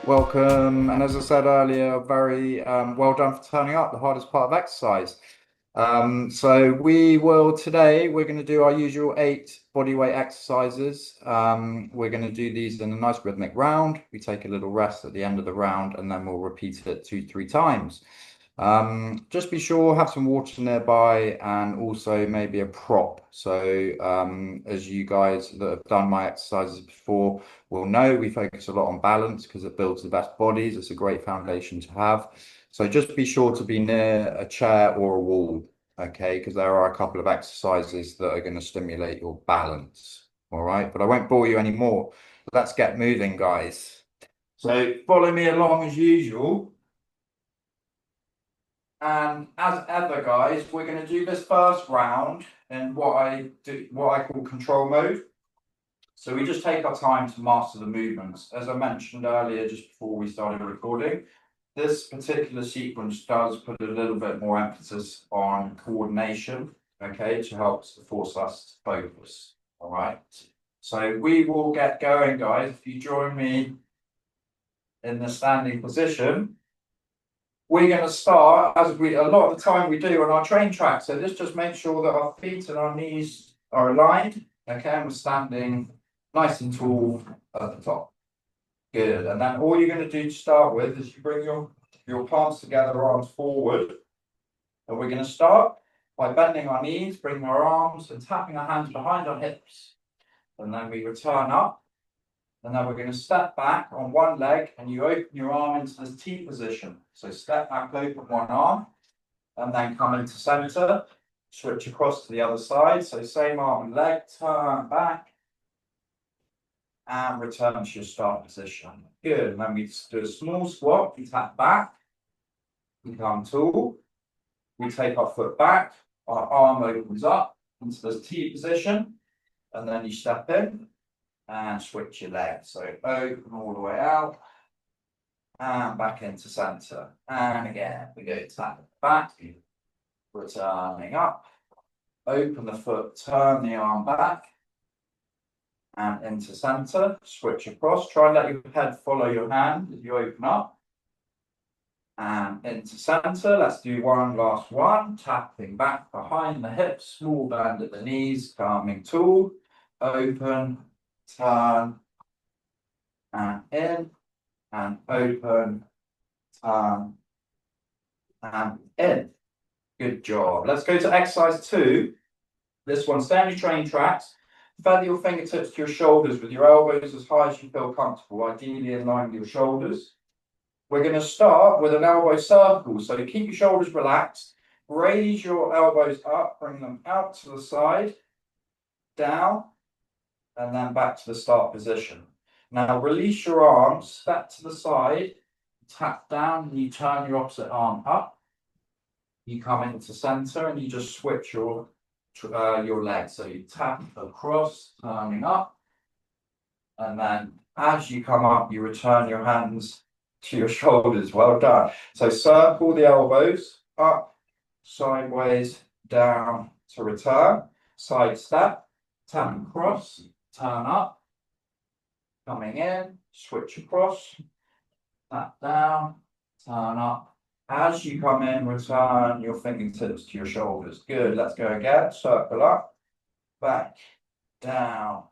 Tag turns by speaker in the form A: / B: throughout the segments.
A: Welcome, and as I said earlier, very well done for turning up, the hardest part of exercise. So we're going to do our usual 8 bodyweight exercises. We're going to do these in a nice rhythmic round. We take a little rest at the end of the round, and then we'll repeat it 2-3 times. Just be sure, have some water nearby, and also maybe a prop. So as you guys that have done my exercises before will know, we focus a lot on balance because it builds the best bodies. It's a great foundation to have. So just be sure to be near a chair or a wall, okay? Because there are a couple of exercises that are going to stimulate your balance. All right, but I won't bore you anymore. Let's get moving, guys. So follow me along as usual. And as ever, guys, we're going to do this first round in what I call control mode. So we just take our time to master the movements. As I mentioned earlier, just before we started recording, this particular sequence does put a little bit more emphasis on coordination, okay, to help force us to focus. All right. So we will get going, guys. If you join me in the standing position, we're going to start, as a lot of the time we do on our train track. So this just makes sure that our feet and our knees are aligned. Okay, and we're standing nice and tall at the top. Good. And then all you're going to do to start with is you bring your palms together, arms forward. And we're going to start by bending our knees, bringing our arms and tapping our hands behind our hips. And then we return up. And then we're going to step back on one leg and you open your arm into this T position. So step back, open one arm, and then come into center. Switch across to the other side. So same arm and leg, turn back, and return to your start position. Good. And then we do a small squat. We tap back, become tall. We take our foot back, our arm opens up into this T position, and then you step in and switch your legs. So open all the way out and back into center. And again, we go tap back, returning up, open the foot, turn the arm back and into center, switch across. Try and let your head follow your hand as you open up and into center. Let's do one last one. Tapping back behind the hips, small bend at the knees, calming tall, open, turn, and in, and open, turn, and in. Good job. Let's go to exercise 2. This one, stay on your train tracks. Feather your fingertips to your shoulders with your elbows as high as you feel comfortable, ideally in line with your shoulders. We're going to start with an elbow circle. So keep your shoulders relaxed. Raise your elbows up, bring them out to the side, down, and then back to the start position. Now release your arms, step to the side, tap down, and you turn your opposite arm up. You come into center and you just switch your legs. So you tap across, turning up, and then as you come up, you return your hands to your shoulders. Well done. So circle the elbows up, sideways, down to return, side step, tap across, turn up, coming in, switch across, tap down, turn up. As you come in, return your fingertips to your shoulders. Good. Let's go again. Circle up, back, down,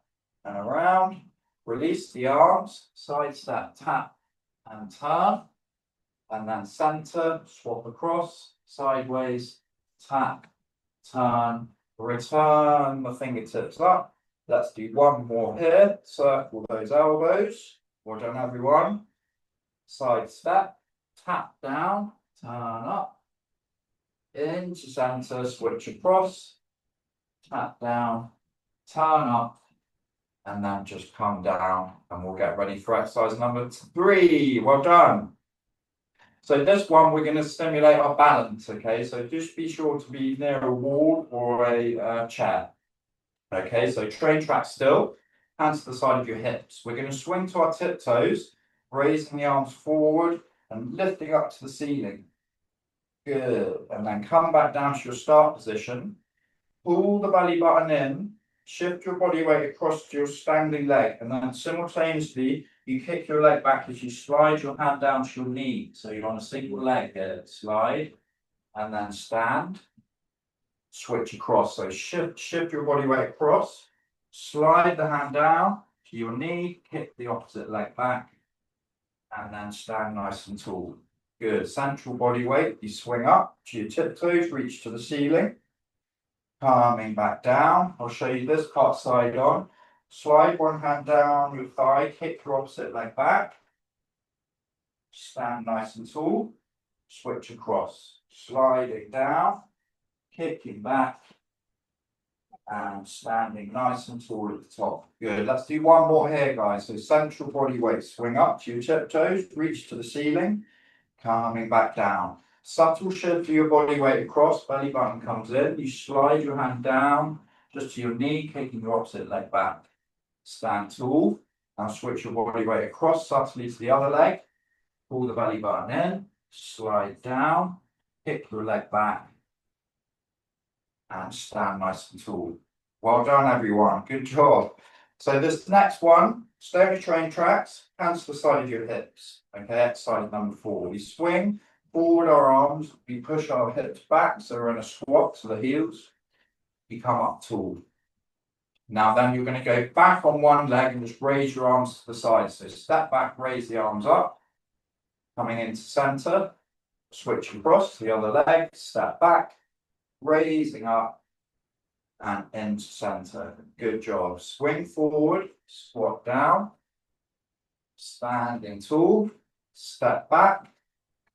A: and around. Release the arms, side step, tap, and turn. And then center, swap across, sideways, tap, turn, return the fingertips up. Let's do one more here. Circle those elbows. Well done, everyone. Side step, tap down, turn up, into center, switch across, tap down, turn up, and then just come down, and we'll get ready for exercise number 3. Well done. So this one, we're going to stimulate our balance, okay? So just be sure to be near a wall or a chair. Okay, so train track still, hands to the side of your hips. We're going to swing to our tiptoes, raising the arms forward and lifting up to the ceiling. Good. And then come back down to your start position. Pull the belly button in, shift your body weight across to your standing leg, and then simultaneously You kick your leg back as you slide your hand down to your knee. So you're on a single leg here. Slide and then stand. Switch across. So shift your body weight across. Slide the hand down to your knee. Kick the opposite leg back. And then stand nice and tall. Good. Central body weight. You swing up to your tiptoes. Reach to the ceiling. Calming back down. I'll show you this part side on. Slide one hand down your thigh, kick your opposite leg back. Stand nice and tall. Switch across. Sliding down, kicking back, and standing nice and tall at the top. Good. Let's do one more here, guys. So central body weight. Swing up to your tiptoes, reach to the ceiling, calming back down. Subtle shift to your body weight across, belly button comes in. You slide your hand down just to your knee, kicking your opposite leg back. Stand tall. Now switch your body weight across subtly to the other leg. Pull the belly button in, slide down, kick your leg back, and stand nice and tall. Well done, everyone. Good job. So this next one, stay on your train tracks, hands to the side of your hips. Okay, exercise number 4. We swing forward our arms, we push our hips back, so we're in a squat to the heels. You come up tall. Now then you're going to go back on one leg and just raise your arms to the side. So step back, raise the arms up, coming into center, switch across to the other leg, step back, raising up, and into center. Good job. Swing forward, squat down, standing tall, step back,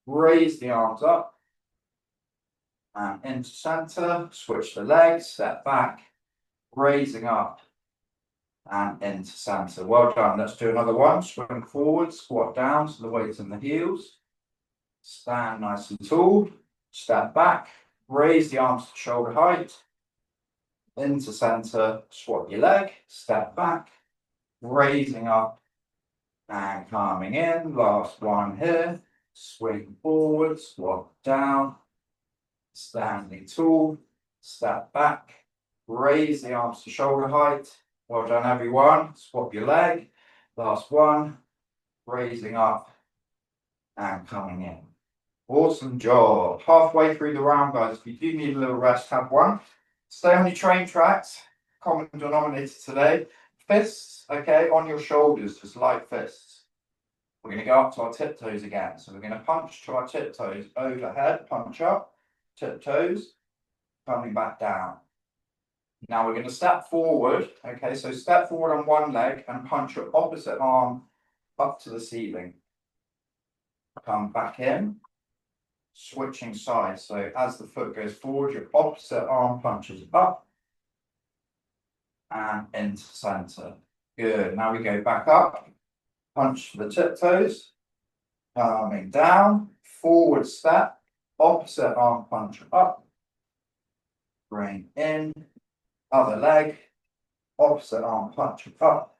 A: raise the arms up, and into center, switch the legs, step back, raising up, and into center. Well done. Let's do another one. Swing forward, squat down, so the weight's in the heels. Stand nice and tall, step back, raise the arms to shoulder height, into center, swap your leg, step back, raising up, and calming in. Last one here. Swing forward, squat down, standing tall, step back, raise the arms to shoulder height. Well done, everyone. Swap your leg. Last one, raising up and coming in. Awesome job. Halfway through the round, guys. If you do need a little rest, have one. Stay on your train tracks. Common denominator today. Fists, okay, on your shoulders, just light fists. We're going to go up to our tiptoes again. So we're going to punch to our tiptoes overhead, punch up, tiptoes, coming back down. Now we're going to step forward. Okay, so step forward on one leg and punch your opposite arm up to the ceiling. Come back in, switching sides. So as the foot goes forward, your opposite arm punches up and into center. Good. Now we go back up, punch to the tiptoes, coming down, forward step, opposite arm punch up, bring in, other leg, opposite arm punch up.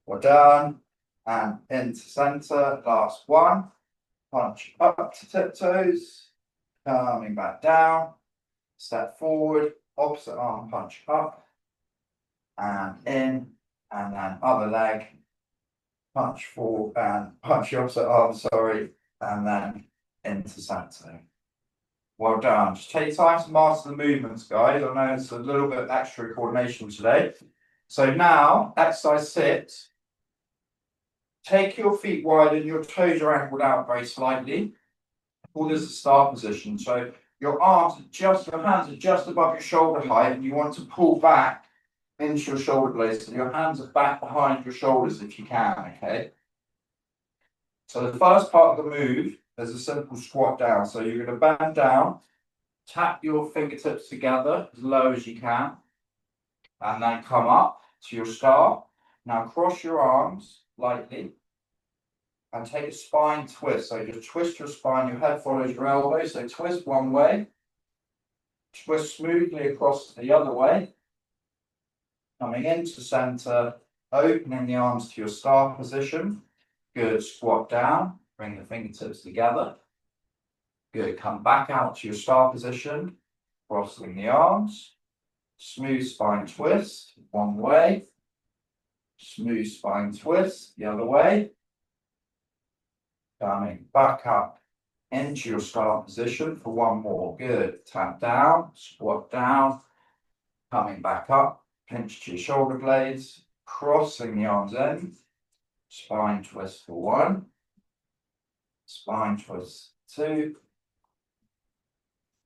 A: We're done. And into center. Last one. Punch up to tiptoes. Coming back down. Step forward. Opposite arm punch up. And in. And then other leg. Punch forward and punch your opposite arm, sorry. And then into center. Well done. Just take time to master the movements, guys. I know it's a little bit extra coordination today. So now, exercise 6. Take your feet wide and your toes are angled out very slightly. Call this a start position. So your hands are just above your shoulder height, and you want to pull back into your shoulder blades. So your hands are back behind your shoulders if you can, okay? So the first part of the move is a simple squat down. So you're going to bend down, tap your fingertips together as low as you can, and then come up to your start. Now cross your arms lightly and take a spine twist. So just twist your spine, your head follows your elbow. So twist one way, twist smoothly across the other way, coming into center, opening the arms to your start position. Good. Squat down, bring the fingertips together. Good. Come back out to your start position, crossing the arms, smooth spine twist, one way, Smooth spine twist the other way. Coming back up into your start position for one more. Good. Tap down, squat down, coming back up, pinch to your shoulder blades, crossing the arms in, spine twist for one, spine twist two,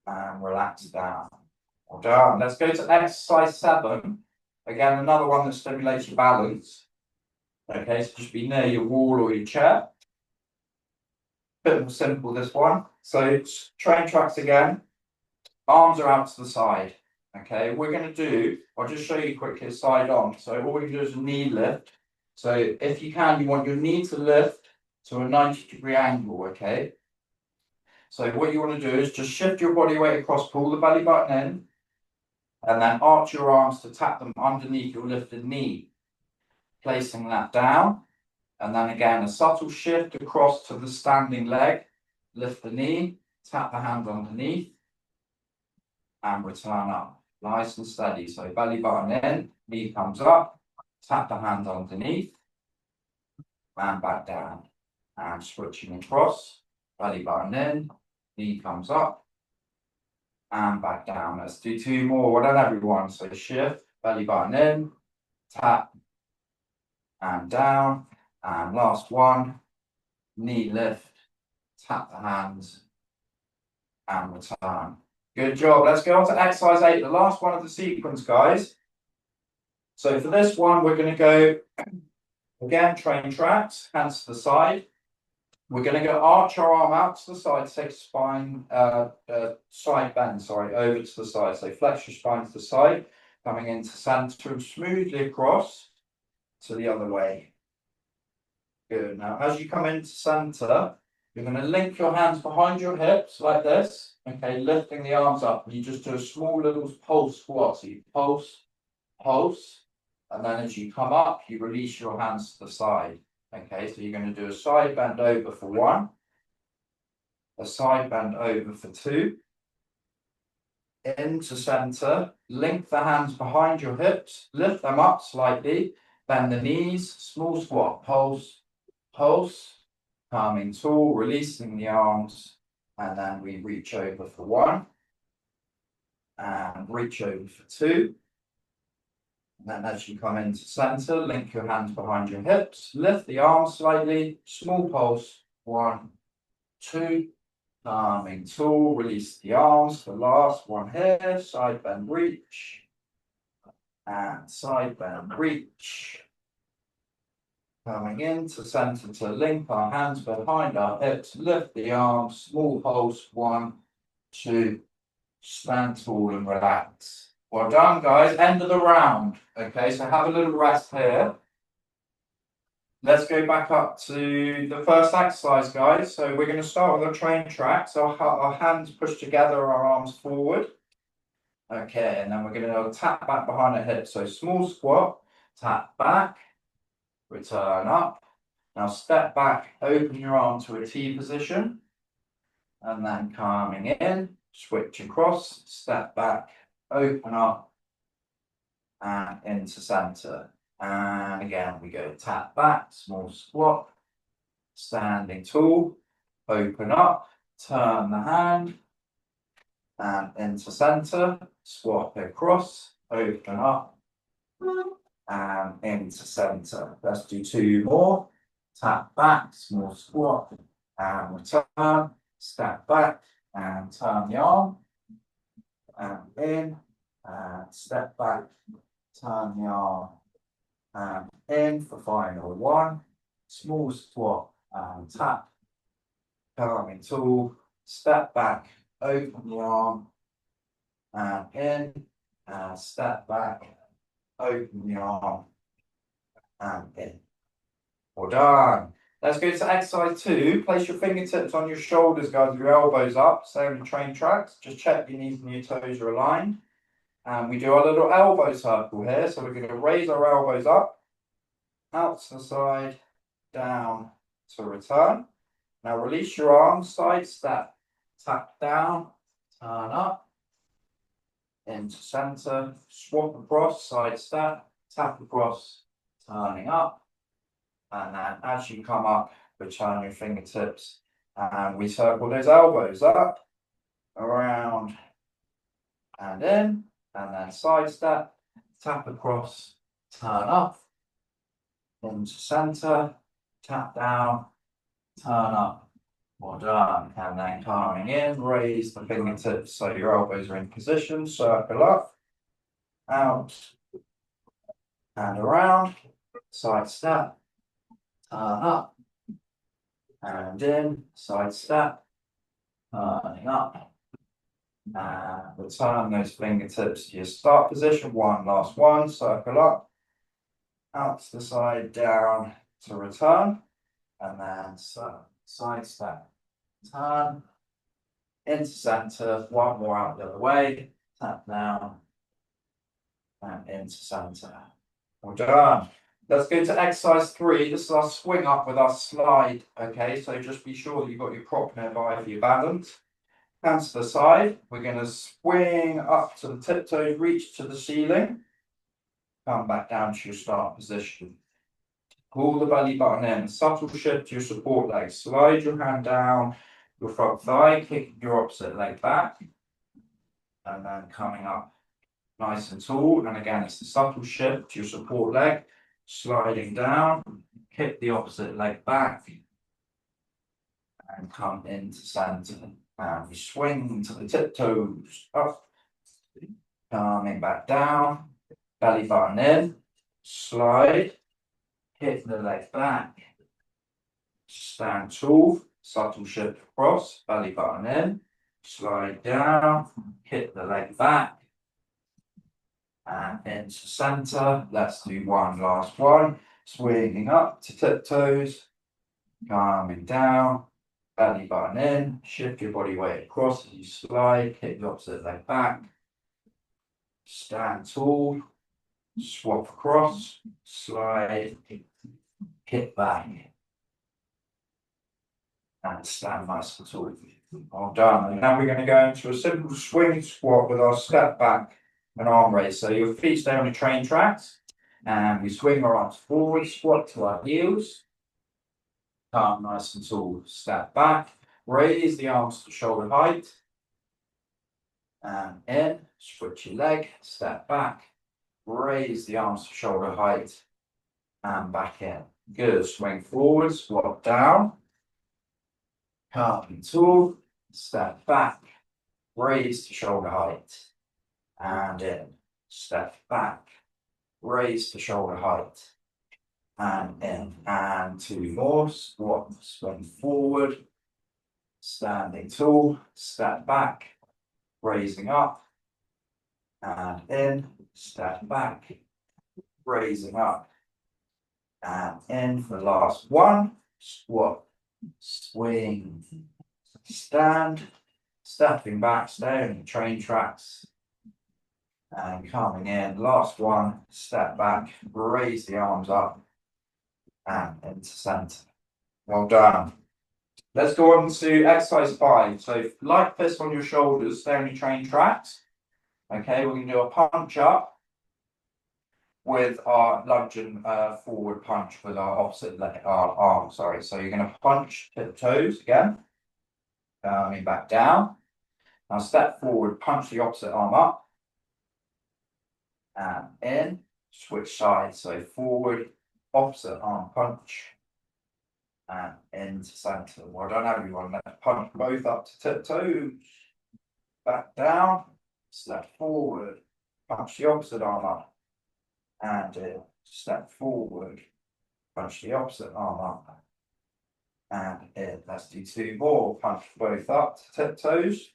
A: and relax down. Well done. Let's go to exercise 7. Again, another one that stimulates your balance. Okay, so just be near your wall or your chair. Bit more simple, this one. So train tracks again. Arms are out to the side. Okay, we're going to do, I'll just show you quickly a side on. So all we can do is a knee lift. So if you can, you want your knee to lift to a 90-degree angle, okay? So what you want to do is just shift your body weight across, pull the belly button in, and then arch your arms to tap them underneath your lifted knee. Placing that down, and then again, a subtle shift across to the standing leg. Lift the knee, tap the hand underneath, and return up. Nice and steady. So belly button in, knee comes up, tap the hand underneath, and back down. And switching across, belly button in, knee comes up, and back down. Let's do 2 more. Well done, everyone. So shift, belly button in, tap, and down. And last one, knee lift, tap the hands, and return. Good job. Let's go on to exercise 8, the last one of the sequence, guys. So for this one, we're going to go, again, train tracks, hands to the side. We're going to go arch our arm out to the side, take spine, side bend, over to the side. So flex your spine to the side, coming into center and smoothly across to the other way. Good. Now, as you come into center, you're going to link your hands behind your hips like this. Okay, lifting the arms up. You just do a small little pulse squat. So you pulse, pulse, and then as you come up, you release your hands to the side. Okay, so you're going to do a side bend over for 1, a side bend over for 2, into center, link the hands behind your hips, lift them up slightly, bend the knees, small squat, pulse, pulse, calming tall, releasing the arms, and then we reach over for 1, and reach over for 2. And then as you come into center, link your hands behind your hips, lift the arms slightly, small pulse, 1, 2, calming tall, release the arms, the last one here, side bend reach, and side bend reach. Coming into center to link our hands behind our hips, lift the arms, small pulse, 1, 2, stand tall and relax. Well done, guys. End of the round. Okay, so have a little rest here. Let's go back up to the first exercise, guys. So we're going to start with a train track. So our hands push together, our arms forward. Okay, and then we're going to tap back behind our hips. So small squat, tap back, return up. Now step back, open your arm to a T position. And then calming in, switch across, step back, open up, and into center. And again, we go tap back, small squat, standing tall, open up, turn the hand, and into center, squat across, open up, and into center. Let's do 2 more. Tap back, small squat, and return, step back, and turn the arm, and in, and step back, turn the arm, and in for final 1, small squat, and tap, calming tall, step back, open the arm, and in, and step back, open the arm, and in. Well done. Let's go to exercise 2. Place your fingertips on your shoulders, guys, with your elbows up. Stay on the train tracks. Just check your knees and your toes are aligned. And we do our little elbow circle here. So we're going to raise our elbows up, out to the side, down to return. Now release your arms, side step, tap down, turn up, into center, swap across, side step, tap across, turning up, and then as you come up, return your fingertips, and we circle those elbows up, around, and in, and then side step, tap across, turn up, into center, tap down, turn up. Well done. And then coming in, raise the fingertips so your elbows are in position, circle up, out, and around, side step, turn up, and in, side step, turning up, and return those fingertips to your start position. One last one, circle up, out to the side, down to return, and then side step, turn, into center, one more out the other way, tap down, and into center. Well done. Let's go to exercise 3. This is our swing up with our slide. Okay, so just be sure that you've got your prop nearby for your balance. Hands to the side. We're going to swing up to the tiptoes, reach to the ceiling. Come back down to your start position. Pull the belly button in. Subtle shift to your support leg. Slide your hand down your front thigh, kick your opposite leg back. And then coming up nice and tall. And again, it's the subtle shift to your support leg. Sliding down, kick the opposite leg back. And come into center. And we swing to the tiptoes up. Coming back down. Belly button in. Slide. Hit the leg back. Stand tall. Subtle shift across. Belly button in. Slide down. Hit the leg back. And into center. Let's do one last one. Swinging up to tiptoes. Coming down. Belly button in. Shift your body weight across as you slide. Kick the opposite leg back. Stand tall. Swap across. Slide. Kick back. And stand nice and tall. Well done. And now we're going to go into a simple swing squat with our step back and arm raise. So your feet stay on the train tracks. And we swing our arms forward, squat to our heels. Come nice and tall. Step back. Raise the arms to shoulder height. And in. Switch your leg. Step back. Raise the arms to shoulder height. And back in. Good. Swing forward. Squat down. Come tall. Step back. Raise to shoulder height. And in. Step back. Raise to shoulder height. And in. And two more. Squat. Swing forward. Standing tall. Step back. Raising up. And in. Step back. Raising up. And in for the last one. Squat. Swing. Stand. Stepping back. Stay on the train tracks. And coming in. Last one. Step back. Raise the arms up. And into center. Well done. Let's go on to exercise 5. So light fist on your shoulders. Stay on your train tracks. Okay, we're going to do a punch up with our lunge and forward punch with our opposite leg, our arm, sorry. So you're going to punch tiptoes again, coming back down. Now step forward, punch the opposite arm up, and in, switch sides, so forward, opposite arm punch, and into center. Well done everyone, let's punch both up to tiptoes, back down, step forward, punch the opposite arm up, and step forward, punch the opposite arm up, and in. Let's do two more. Punch both up to tiptoes,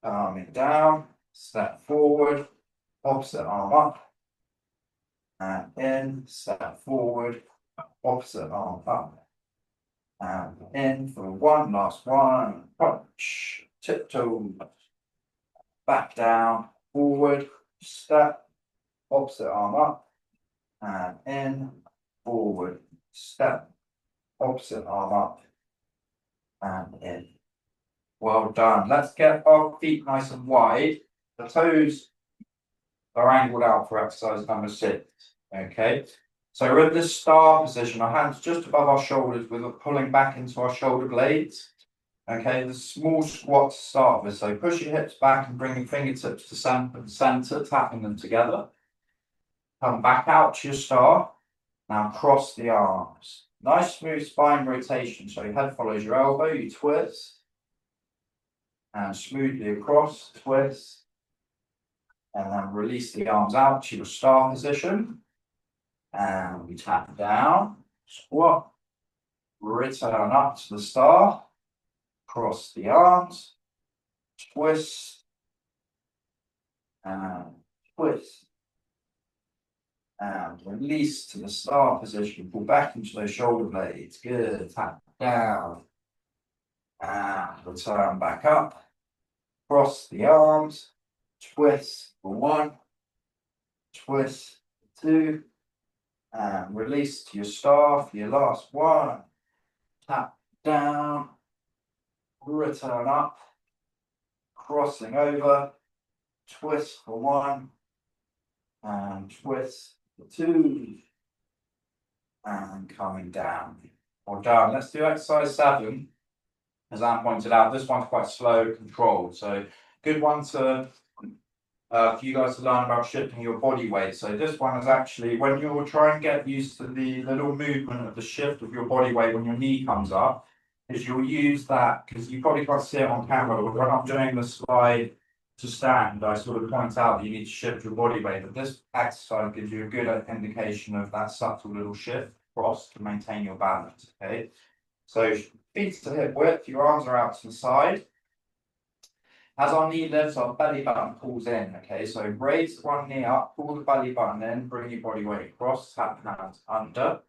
A: arming down, step forward, opposite arm up, and in, step forward, opposite arm up, and in for one last one. Punch, tiptoes, back down, forward, step, opposite arm up, and in, forward, step, opposite arm up, and in. Well done. Let's get our feet nice and wide. The toes are angled out for exercise number 6. Okay, So we're in this star position, our hands just above our shoulders, we're pulling back into our shoulder blades. Okay, the small squat to start with. So push your hips back and bring your fingertips to center, tapping them together. Come back out to your star. Now cross the arms. Nice smooth spine rotation. So your head follows your elbow, you twist. And smoothly across, twist. And then release the arms out to your star position. And we tap down, squat, return up to the star, cross the arms, twist, and twist. And release to the star position, pull back into those shoulder blades, good, tap down. And return back up, cross the arms, twist for 1, twist for 2, and release to your star for your last 1. Tap down, return up, crossing over, twist for 1, and twist for 2, and coming down. Well done. Let's do exercise 7. As Anne pointed out, this one's quite slow, controlled. So good one to for you guys to learn about shifting your body weight. So this one is actually when you're trying to get used to the little movement of the shift of your body weight when your knee comes up, is you'll use that, because you probably can't see it on camera, but when I'm doing the slide to stand, I sort of point out that you need to shift your body weight. But this exercise gives you a good indication of that subtle little shift across to maintain your balance. Okay, so feet to hip width, your arms are out to the side. As our knee lifts, our belly button pulls in. Okay, so raise one knee up, pull the belly button in, bring your body weight across, tap hands under,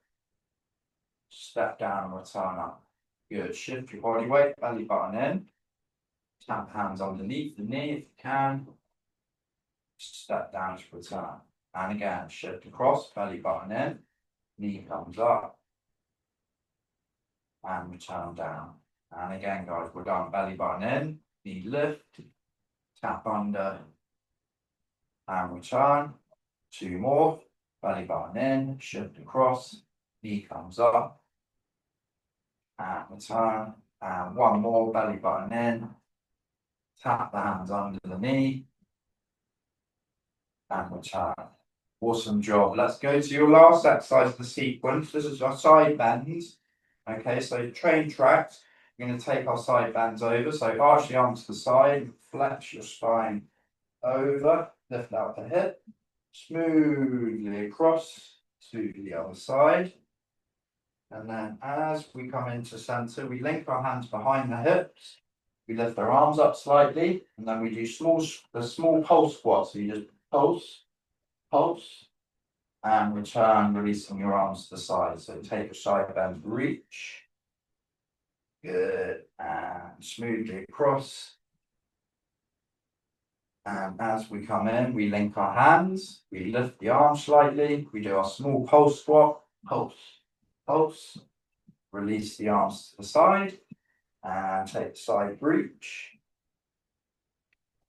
A: step down, return up. Good. Shift your body weight, belly button in, tap hands underneath the knee if you can, step down to return. And again, shift across, belly button in, knee comes up, and return down. And again, guys, we're going belly button in, knee lift, tap under, and return. 2 more, belly button in, shift across, knee comes up, and return. And 1 more, belly button in, tap the hands under the knee, and return. Awesome job. Let's go to your last exercise of the sequence. This is our side bends. Okay, so train tracks. We're going to take our side bends over. So arch the arms to the side, flex your spine over, lift out the hip, smoothly across to the other side. And then as we come into center, we link our hands behind the hips. We lift our arms up slightly, and then we do the small pulse squat. So you just pulse, pulse, and return, releasing your arms to the side. So take your side bend, reach. Good. And smoothly across. And as we come in, we link our hands. We lift the arms slightly. We do our small pulse squat. Pulse, pulse. Release the arms to the side. And take the side reach.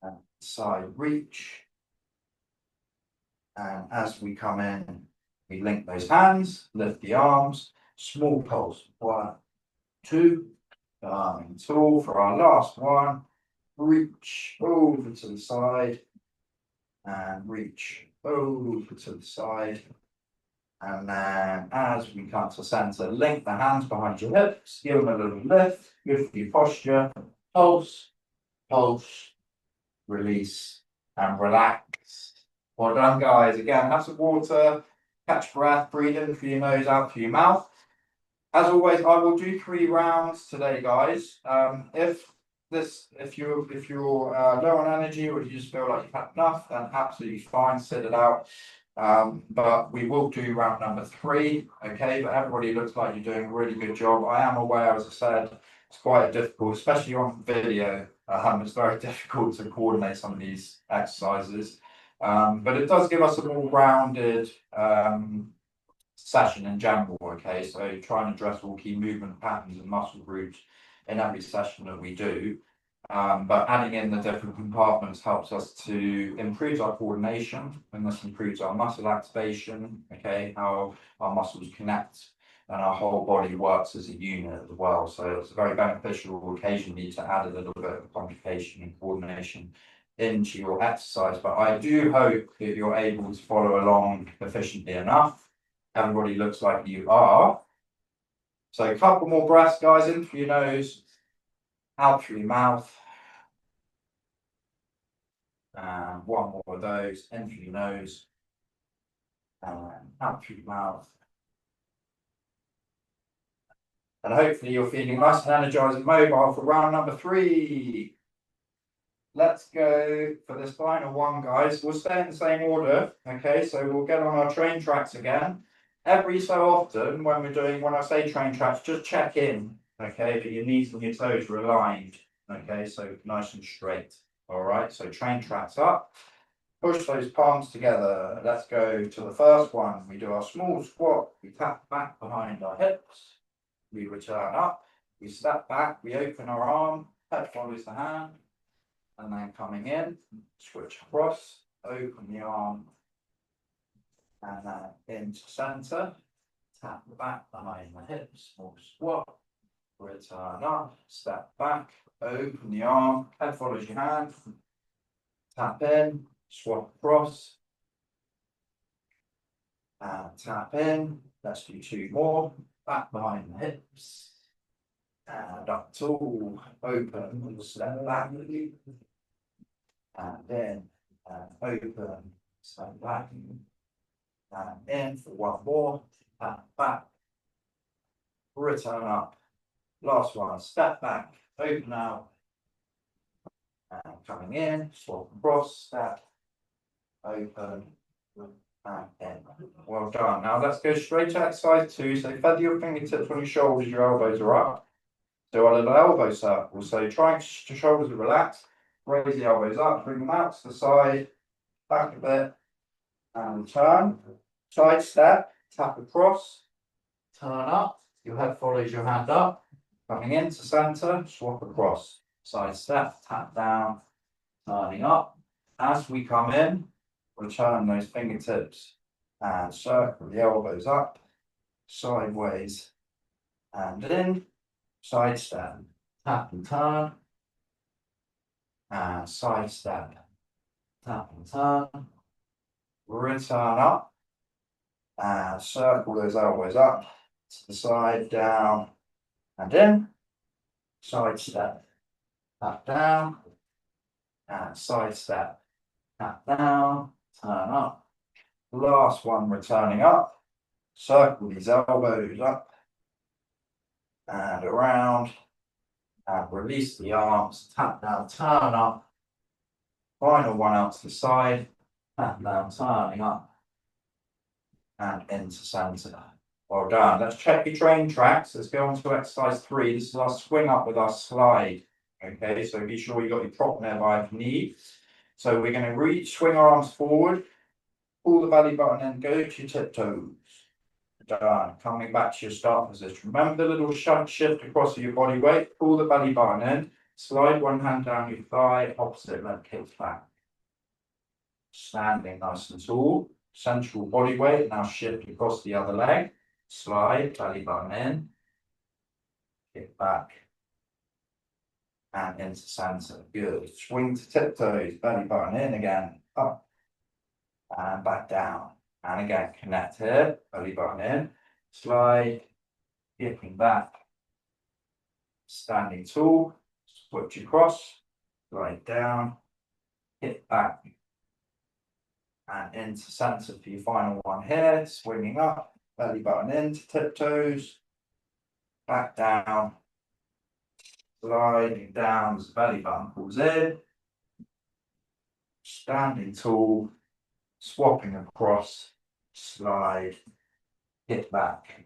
A: And side reach. And as we come in, we link those hands, lift the arms, small pulse. 1, 2, coming tall for our last one. Reach over to the side and reach over to the side. And then as we come to center, link the hands behind your hips, give them a little lift, good for your posture. Pulse, pulse, release, and relax. Well done, guys. Again, have some water, catch breath, breathe in through your nose, out through your mouth. As always, I will do 3 rounds today, guys. If you're low on energy or you just feel like you've had enough, then absolutely fine, sit it out. But we will do round number 3, okay? But everybody looks like you're doing a really good job. I am aware, as I said, it's quite difficult, especially on video. It's very difficult to coordinate some of these exercises. But it does give us a more rounded session in general, okay? So try and address all key movement patterns and muscle groups in every session that we do. But adding in the different compartments helps us to improve our coordination, and this improves our muscle activation, okay, how our muscles connect and our whole body works as a unit as well. So it's very beneficial occasionally to add a little bit of complication and coordination into your exercise. But I do hope that you're able to follow along efficiently enough. Everybody looks like you are. So a couple more breaths, guys, in through your nose, out through your mouth. And one more of those, in through your nose, and out through your mouth. And hopefully you're feeling nice and energized and mobile for round number 3. Let's go for this final one, guys. We'll stay in the same order, okay? So we'll get on our train tracks again. Every so often, when I say train tracks, just check in, okay? That your knees and your toes are aligned, okay? So nice and straight, all right? So train tracks up. Push those palms together. Let's go to the first one. We do our small squat. We tap back behind our hips. We return up. We step back. We open our arm. Head follows the hand. And then coming in, switch across, open the arm, and then into center, tap back behind the hips, small squat, return up, step back, open the arm, head follows your hand, tap in, swap across, and tap in. Let's do 2 more, back behind the hips, and up tall, open, step back. And then open, step back, and in for one more, back, return up, last one, step back, open out, and coming in, swap across, step, open, and in. Well done. Now let's go straight to exercise 2. So feather your fingertips on your shoulders, your elbows are up. Do a little elbow circle. So try and your shoulders are relaxed. Raise the elbows up, bring them out to the side, back a bit, and turn. Side step, tap across, turn up, your head follows your hand up, coming into center, swap across, side step, tap down, turning up. As we come in, return those fingertips and circle the elbows up, sideways, and in, side step, tap and turn. And side step, tap and turn, return up, and circle those elbows up to the side, down, and in, side step, tap down, and side step, tap down, turn up. Last one, returning up, circle these elbows up and around. And release the arms, tap down, turn up. Final one out to the side, tap down, turning up. And into center. Well done. Let's check your train tracks. Let's go on to exercise 3. This is our swing up with our slide. Okay, so be sure you got your prop nearby if you need. So we're going to swing our arms forward, pull the belly button in, go to your tiptoes. Done. Coming back to your start position. Remember the little shift across your body weight. Pull the belly button in. Slide one hand down your thigh. Opposite leg kicks back. Standing nice and tall. Central body weight. Now shift across the other leg. Slide. Belly button in. Kick back. And into center. Good. Swing to tiptoes. Belly button in again. Up. And back down. And again, connect here, belly button in, slide, hipping back, standing tall, switch across, slide down, hip back, and into center for your final one here, swinging up, belly button into tiptoes, back down, sliding down as the belly button pulls in, standing tall, swapping across, slide, hit back,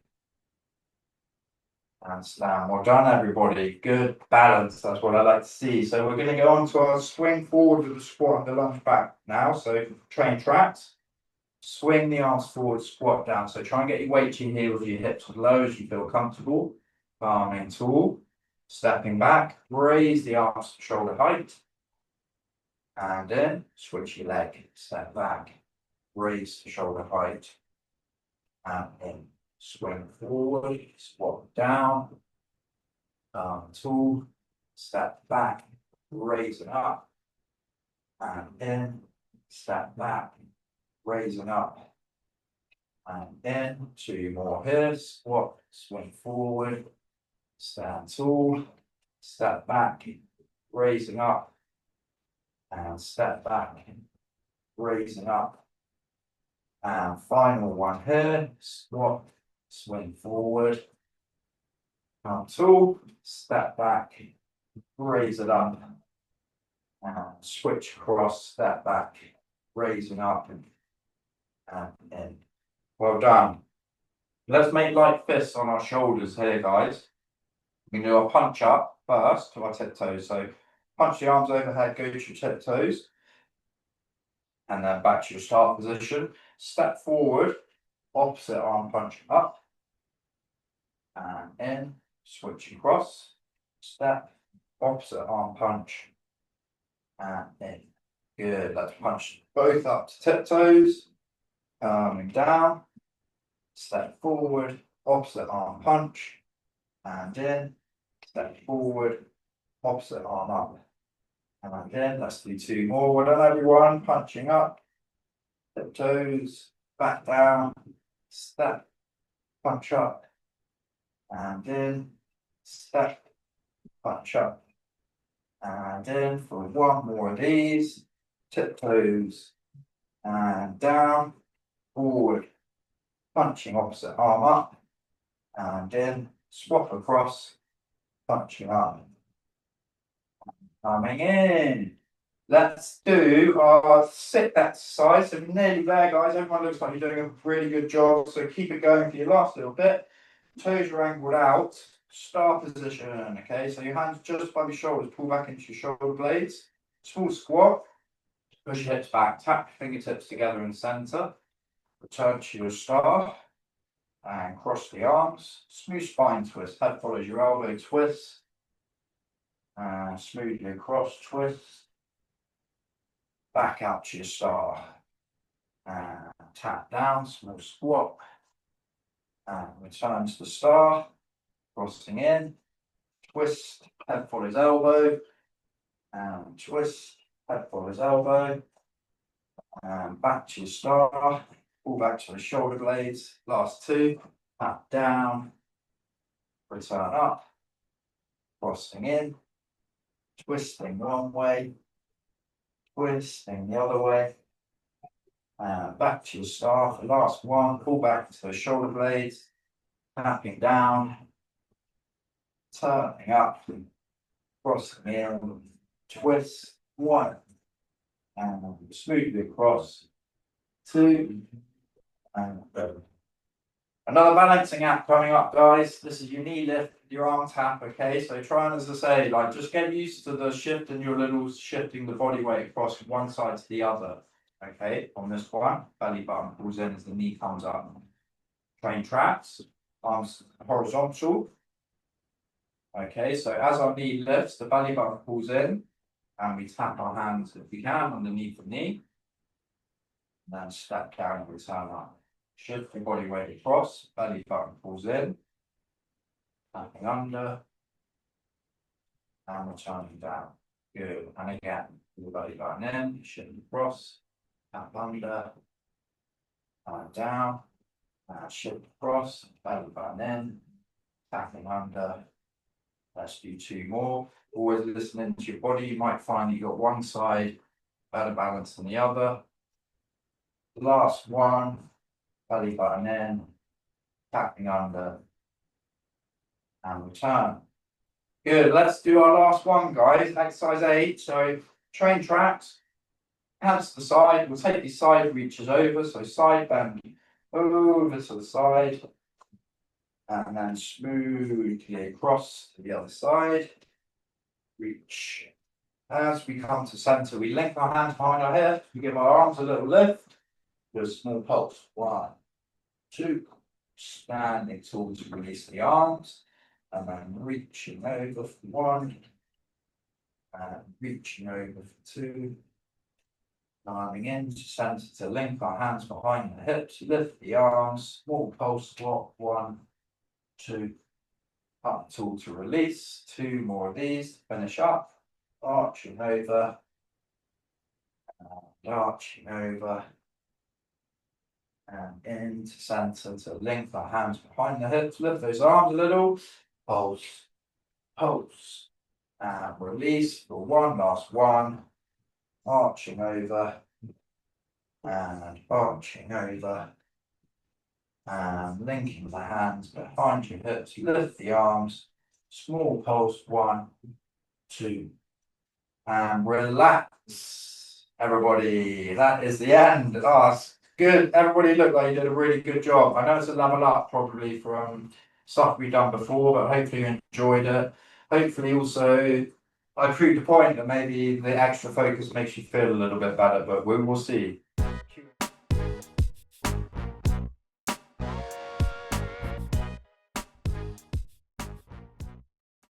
A: and stand. Well done, everybody. Good balance. That's what I like to see. So we're going to go on to our swing forward with the squat and the lunge back now. So train tracks. Swing the arms forward, squat down. So try and get your weight to your heels, your hips as low as you feel comfortable. Palm in tall. Stepping back, raise the arms to shoulder height. And in, switch your leg, step back, raise to shoulder height. And in, swing forward, squat down. Tall, step back, raise it up. And in, step back, raising up. And in, 2 more here, squat, swing forward, stand tall, step back, raising up, and step back, raising up. And final one here, squat, swing forward, come tall, step back, raise it up, and switch across, step back, raising up, and in. Well done. Let's make light fists on our shoulders here, guys. We can do a punch up first to our tiptoes. So punch the arms overhead, go to your tiptoes, and then back to your start position. Step forward, opposite arm punch up, and in, switch across, step, opposite arm punch, and in. Good, let's punch both up to tiptoes, coming down, step forward, opposite arm punch, and in, step forward, opposite arm up, and in. Let's do 2 more. Well done, everyone. Punching up, tiptoes, back down, step, punch up, and in, step, punch up, and in. For 1 more of these, tiptoes, and down, forward, punching opposite arm up, and in, swap across, punching up, coming in. Let's do our sit exercise. So we're nearly there, guys. Everyone looks like you're doing a really good job. So keep it going for your last little bit. Toes are angled out. Start position. Okay, so your hands just by your shoulders. Pull back into your shoulder blades. Small squat. Push your hips back. Tap your fingertips together in the center. Return to your star. And cross the arms. Smooth spine twist. Head follows your elbow. Twist. And smoothly across. Twist. Back out to your star. And tap down. Small squat. And return to the star. Crossing in. Twist. Head follows elbow. And twist. Head follows elbow. And back to your star. Pull back to the shoulder blades. Last 2. Tap down. Return up. Crossing in. Twisting one way. Twisting the other way. And back to your star. The last one. Pull back to the shoulder blades. Tapping down. Turning up. Crossing in. Twist. 1. And smoothly across. 2. And another balancing act coming up, guys. This is your knee lift, your arm tap. Okay, so try and, as I say, like just get used to the shift and your little shifting the body weight across from one side to the other. Okay, on this one, belly button pulls in as the knee comes up. Train traps, arms horizontal. Okay, so as our knee lifts, the belly button pulls in, and we tap our hands if we can underneath the knee. And then step down and return up. Shift your body weight across, belly button pulls in, tapping under, and returning down. Good. And again, the belly button in, shift across, tap under, and down, and shift across, belly button in, tapping under. Let's do 2 more. Always listening to your body. You might find that you've got one side better balanced than the other. Last one. Belly button in, tapping under, and return. Good, let's do our last one, guys. Exercise 8. So train tracks, hands to the side. We'll take these side reaches over. So side bend over to the side, and then smoothly across to the other side. Reach. As we come to center, we link our hands behind our head. We give our arms a little lift. Do a small pulse. 1, 2, standing tall to release the arms. and then reaching over for 1, and reaching over for 2, coming into centre to link our hands behind the hips, lift the arms, small pulse squat, 1, 2, up tool to release, 2 more of these, finish up, arching over, and arching over, and into centre to link our hands behind the hips, lift those arms a little, pulse, pulse, and release for 1 last one, arching over, and arching over, and linking the hands behind your hips, lift the arms, small pulse, 1, 2, and relax. Everybody, that is the end. Good. Everybody looked like you did a really good job. I know it's a level up probably from stuff we've done before, but hopefully you enjoyed it. Hopefully also I proved the point that maybe the extra focus makes you feel a little bit better, but we will see.